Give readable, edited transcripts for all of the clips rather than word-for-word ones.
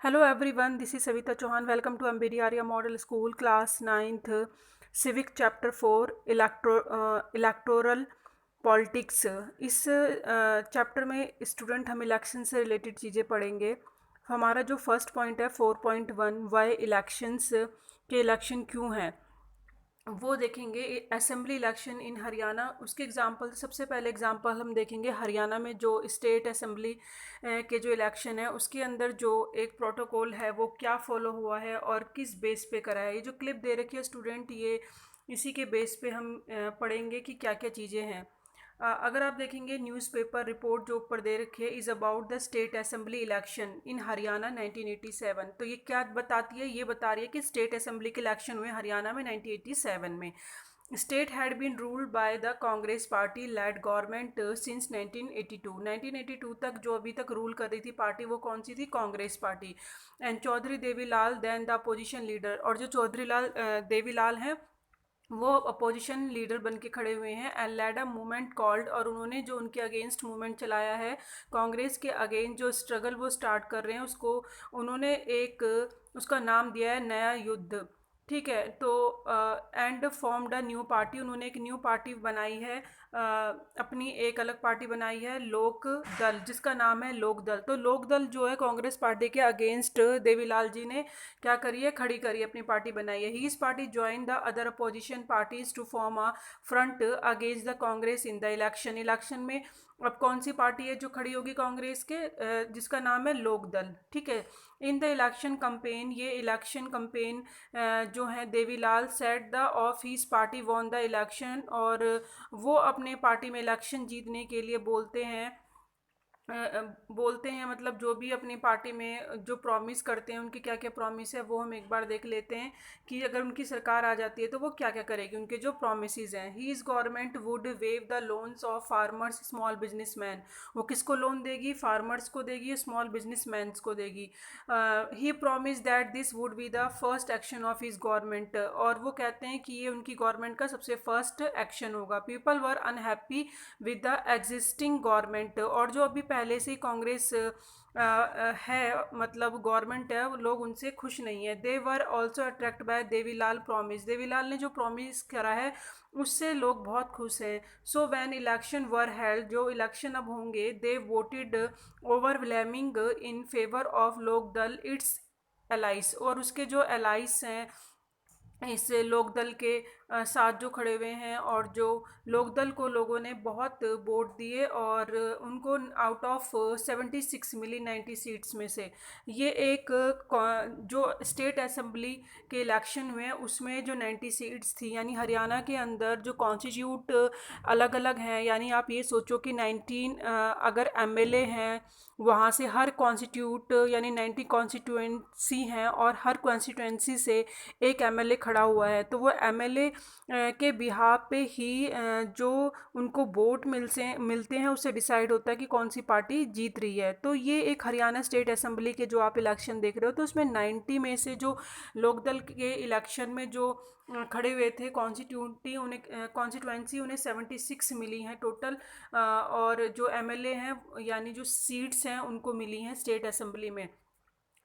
Hello everyone, this is Savita Chauhan. Welcome to Ambedi Arya Model School, Class 9th, Civic Chapter 4, Electoral Politics. इस chapter में student हम election से related चीज़ें पढ़ेंगे। हमारा जो फर्स्ट पॉइंट है 4.1 वाई इलेक्शंस के इलेक्शन क्यों हैं वो देखेंगे। असेंबली इलेक्शन इन हरियाणा, उसके एग्जांपल सबसे पहले एग्जांपल हम देखेंगे हरियाणा में जो स्टेट असेंबली के जो इलेक्शन है उसके अंदर जो एक प्रोटोकॉल है वो क्या फॉलो हुआ है और किस बेस पे करा है। ये जो क्लिप दे रखी है स्टूडेंट, ये इसी के बेस पे हम पढ़ेंगे कि क्या क्या चीज़ें हैं। अगर आप देखेंगे न्यूज़पेपर रिपोर्ट जो ऊपर दे रखी है is about the state assembly election in Haryana 1987। तो ये क्या बताती है? ये बता रही है कि स्टेट असेंबली के इलेक्शन हुए हरियाणा में 1987 में। State had been ruled by the Congress party led government since 1982। 1982 तक जो अभी तक रूल कर रही थी पार्टी वो कौन सी थी? Congress party. And Chaudhary Devi Lal then the opposition leader, और जो चौधरी लाल देवीलाल हैं वो अपोजिशन लीडर बन के खड़े हुए हैं। And led a movement called, और उन्होंने जो उनके अगेंस्ट मूवमेंट चलाया है, कांग्रेस के अगेंस्ट जो स्ट्रगल वो स्टार्ट कर रहे हैं उसको उन्होंने एक उसका नाम दिया है नया युद्ध। ठीक है, तो and formed a new party, उन्होंने एक न्यू पार्टी बनाई है, अपनी एक अलग पार्टी बनाई है लोक दल, जिसका नाम है लोक दल। तो लोक दल जो है कांग्रेस पार्टी के अगेंस्ट देवीलाल जी ने क्या करी है? खड़ी करी, अपनी पार्टी बनाई है। His party join the other opposition parties to form a front against the Congress in the election. Election में अब कौन सी पार्टी है जो खड़ी होगी कांग्रेस के? जिसका नाम है लोक दल। ठीक है। इन द इलेक्शन कंपेन, ये इलेक्शन कंपेन जो है Devi Lal set the of his party won the election, और वो अपने पार्टी में इलेक्शन जीतने के लिए बोलते हैं मतलब जो भी अपनी पार्टी में जो प्रॉमिस करते हैं, उनकी क्या क्या प्रॉमिस है वो हम एक बार देख लेते हैं कि अगर उनकी सरकार आ जाती है तो वो क्या क्या करेगी, उनके जो प्रॉमिसेस हैं। He is government would wave the loans of farmers small businessman, वो किसको लोन देगी? फार्मर्स को देगी, स्मॉल बिजनेसमैन को देगी। He promise that this would be the first action of his government, और वो कहते हैं कि ये उनकी गवर्नमेंट का सबसे फर्स्ट एक्शन होगा। People were unhappy with the existing government, और जो अभी पहले से ही कांग्रेस है मतलब गवर्नमेंट है, वो लोग उनसे खुश नहीं है। They were also attract by Devilal promise, Devilal ने जो प्रॉमिस करा है उससे लोग बहुत खुश हैं। So when election were held, जो इलेक्शन अब होंगे, दे voted overwhelming in favour of लोक दल इट्स एलाइस, और उसके जो एलाइस हैं इस लोकदल के साथ जो खड़े हुए हैं, और जो लोकदल को लोगों ने बहुत वोट दिए और उनको आउट ऑफ 76 मिली 90 सीट्स में से। ये एक जो स्टेट असेंबली के इलेक्शन हुए हैं उसमें जो 90 सीट्स थी, यानी हरियाणा के अंदर जो कॉन्स्टिट्यूट अलग अलग हैं, यानी आप ये सोचो कि 19 अगर एमएलए हैं वहाँ से हर कॉन्स्टिट्यूट यानी 90 कॉन्स्टिट्यूंसी हैं, और हर कॉन्स्टिट्यूंसी से एक एमएलए खड़ा हुआ है, तो वो एमएलए के बिहाफ पे ही जो उनको वोट मिलते हैं उससे डिसाइड होता है कि कौन सी पार्टी जीत रही है। तो ये एक हरियाणा स्टेट असेंबली के जो आप इलेक्शन देख रहे हो, तो उसमें 90 में से जो लोकदल के इलेक्शन में जो खड़े हुए थे कॉन्स्टिट्यूंसी उन्हें 76 मिली हैं टोटल, और जो एमएलए हैं यानी जो सीट्स हैं उनको मिली हैं स्टेट असेंबली में।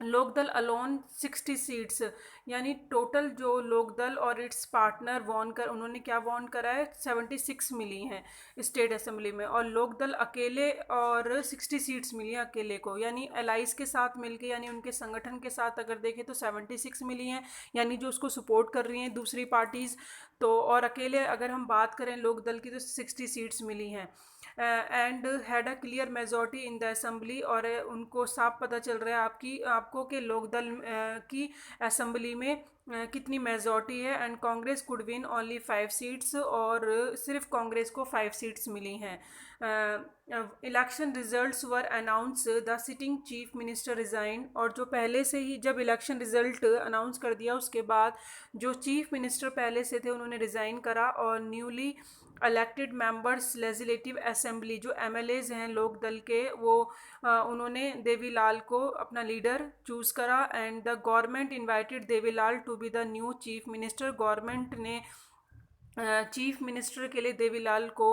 लोकदल अलोन 60 सीट्स, यानी टोटल जो लोकदल और इट्स पार्टनर वॉन कर, उन्होंने क्या वॉन करा है? 76 मिली हैं स्टेट असेंबली में। और लोकदल अकेले और 60 सीट्स मिली हैं अकेले को, यानी एलाइस के साथ मिलके, यानी उनके संगठन के साथ अगर देखें तो 76 मिली हैं, यानी जो उसको सपोर्ट कर रही हैं दूसरी पार्टीज़। तो और अकेले अगर हम बात करें लोकदल की तो 60 सीट्स मिली हैं। And had a clear majority in the assembly, और उनको साफ पता चल रहा है आपको कि लोकदल की असेंबली में कितनी मेजॉरिटी है। And Congress could win only 5 seats, और सिर्फ कांग्रेस को 5 सीट्स मिली हैं। Election results were announce the sitting chief minister resign, और जो पहले से ही जब इलेक्शन रिजल्ट अनाउंस कर दिया उसके बाद जो चीफ मिनिस्टर पहले से थे उन्होंने रिज़ाइन करा, और newly elected members legislative assembly जो एमएलएज हैं लोक दल के, वो उन्होंने देवीलाल को अपना लीडर चूज़ करा। And the government invited Devi Lal to be the new chief minister, government ने चीफ मिनिस्टर के लिए देवीलाल को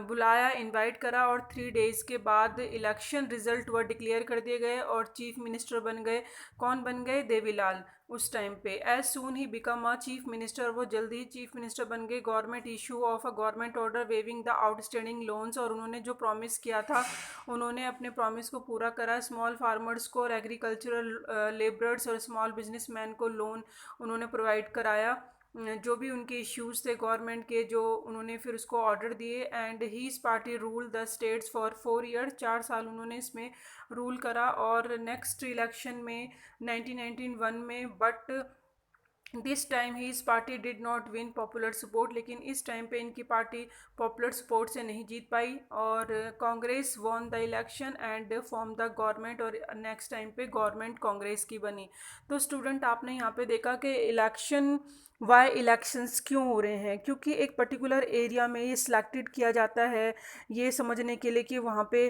बुलाया, इनवाइट करा और 3 डेज़ के बाद इलेक्शन रिजल्ट वह डिक्लेयर कर दिए गए और चीफ मिनिस्टर बन गए। कौन बन गए? देवीलाल। उस टाइम पे एज सून ही बिकम अ चीफ मिनिस्टर, वो जल्दी ही चीफ मिनिस्टर बन गए। Government issue of a government order waiving the outstanding loans, और उन्होंने जो प्रॉमिस किया था उन्होंने अपने प्रॉमिस को पूरा करा। स्मॉल फार्मर्स को और एग्रीकल्चरल लेबरर्स और स्मॉल बिजनेसमैन को लोन उन्होंने प्रोवाइड कराया। जो भी उनके इश्यूज थे गवर्नमेंट के, जो उन्होंने फिर उसको ऑर्डर दिए। And his party rule the states for 4 year, 4 साल उन्होंने इसमें रूल करा। और नेक्स्ट इलेक्शन में 1991 में, but this time his party did not win popular support, लेकिन इस टाइम पे इनकी पार्टी पॉपुलर सपोर्ट से नहीं जीत पाई। और Congress von the election and form the government, और नेक्स्ट टाइम पे गवर्नमेंट कांग्रेस की बनी। तो स्टूडेंट आपने यहाँ पे देखा कि इलेक्शन, वाई इलेक्शंस क्यों हो रहे हैं, क्योंकि एक पर्टिकुलर एरिया में ये सिलेक्टेड किया जाता है ये समझने के लिए कि वहाँ पे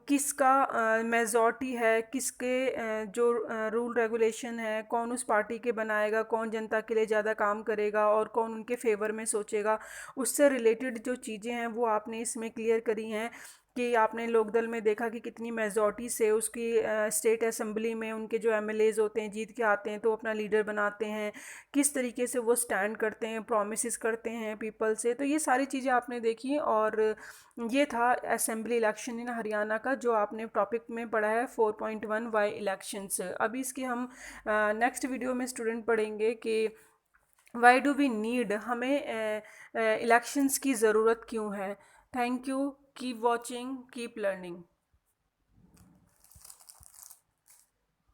किसका मेजॉरिटी है, किसके जो रूल रेगुलेशन है, कौन उस पार्टी के बनाएगा, कौन जनता के लिए ज़्यादा काम करेगा और कौन उनके फेवर में सोचेगा। उससे रिलेटेड जो चीज़ें हैं वो आपने इसमें क्लियर करी हैं कि आपने लोकदल में देखा कि कितनी मेजॉरिटी से उसकी स्टेट असेंबली में उनके जो एमएलएज होते हैं जीत के आते हैं तो अपना लीडर बनाते हैं, किस तरीके से वो स्टैंड करते हैं, प्रोमिस करते हैं पीपल से। तो ये सारी चीज़ें आपने देखी। और ये था असेंबली इलेक्शन इन हरियाणा का जो आपने टॉपिक में पढ़ा है 4.1 वाई इलेक्शंस। अभी इसके हम नेक्स्ट वीडियो में स्टूडेंट पढ़ेंगे कि वाई डू वी नीड, हमें इलेक्शंस की ज़रूरत क्यों है। Thank you, keep watching, keep learning.